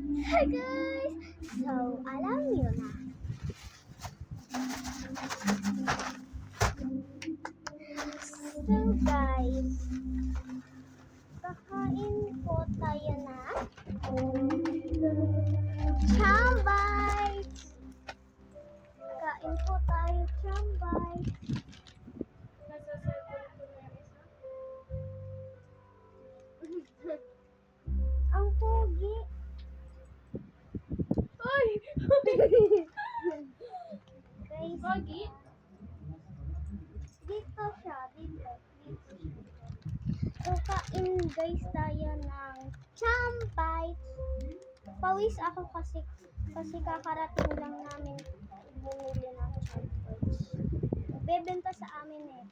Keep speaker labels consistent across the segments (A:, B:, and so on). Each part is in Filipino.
A: Hi guys! So, alam niyo na. So guys, kakain po tayo na Chambites! Kain po tayo Chambites. Ang pogi.
B: Ay!
A: Guys,
B: Pogi?
A: dito siya. Dito. So, kain guys tayo ng Chambites. Pawis ako kasi kakarating lang namin bumili ng Chambites. Bebenta sa amin eh.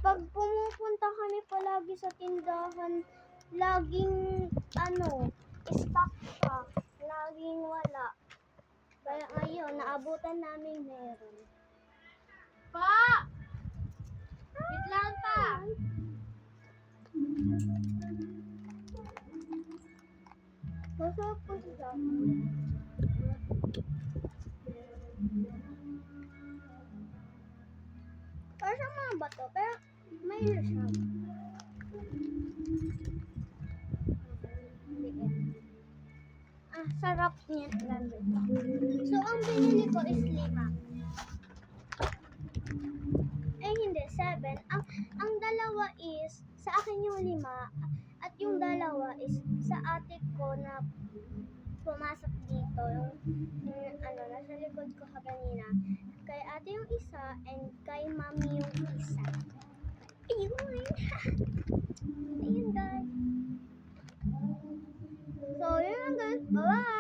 A: Pag pumupunta kami palagi sa tindahan, laging stock pa. Laging wala. Kaya ngayon, naabutan namin meron.
B: Pa! Wait lang pa!
A: Masarap po siya. Para sa mga bato, pero may siya. Sarap niya talaga. So, ang binili ko is 5. Hindi, 7. Ang dalawa is, sa akin yung 5, at yung dalawa is sa ate ko na pumasok dito, yung nasa likod ko kanina. Kay ate yung isa, and kay mami yung isa. Ayun! Ayun guys. So, yun lang guys. Bye-bye!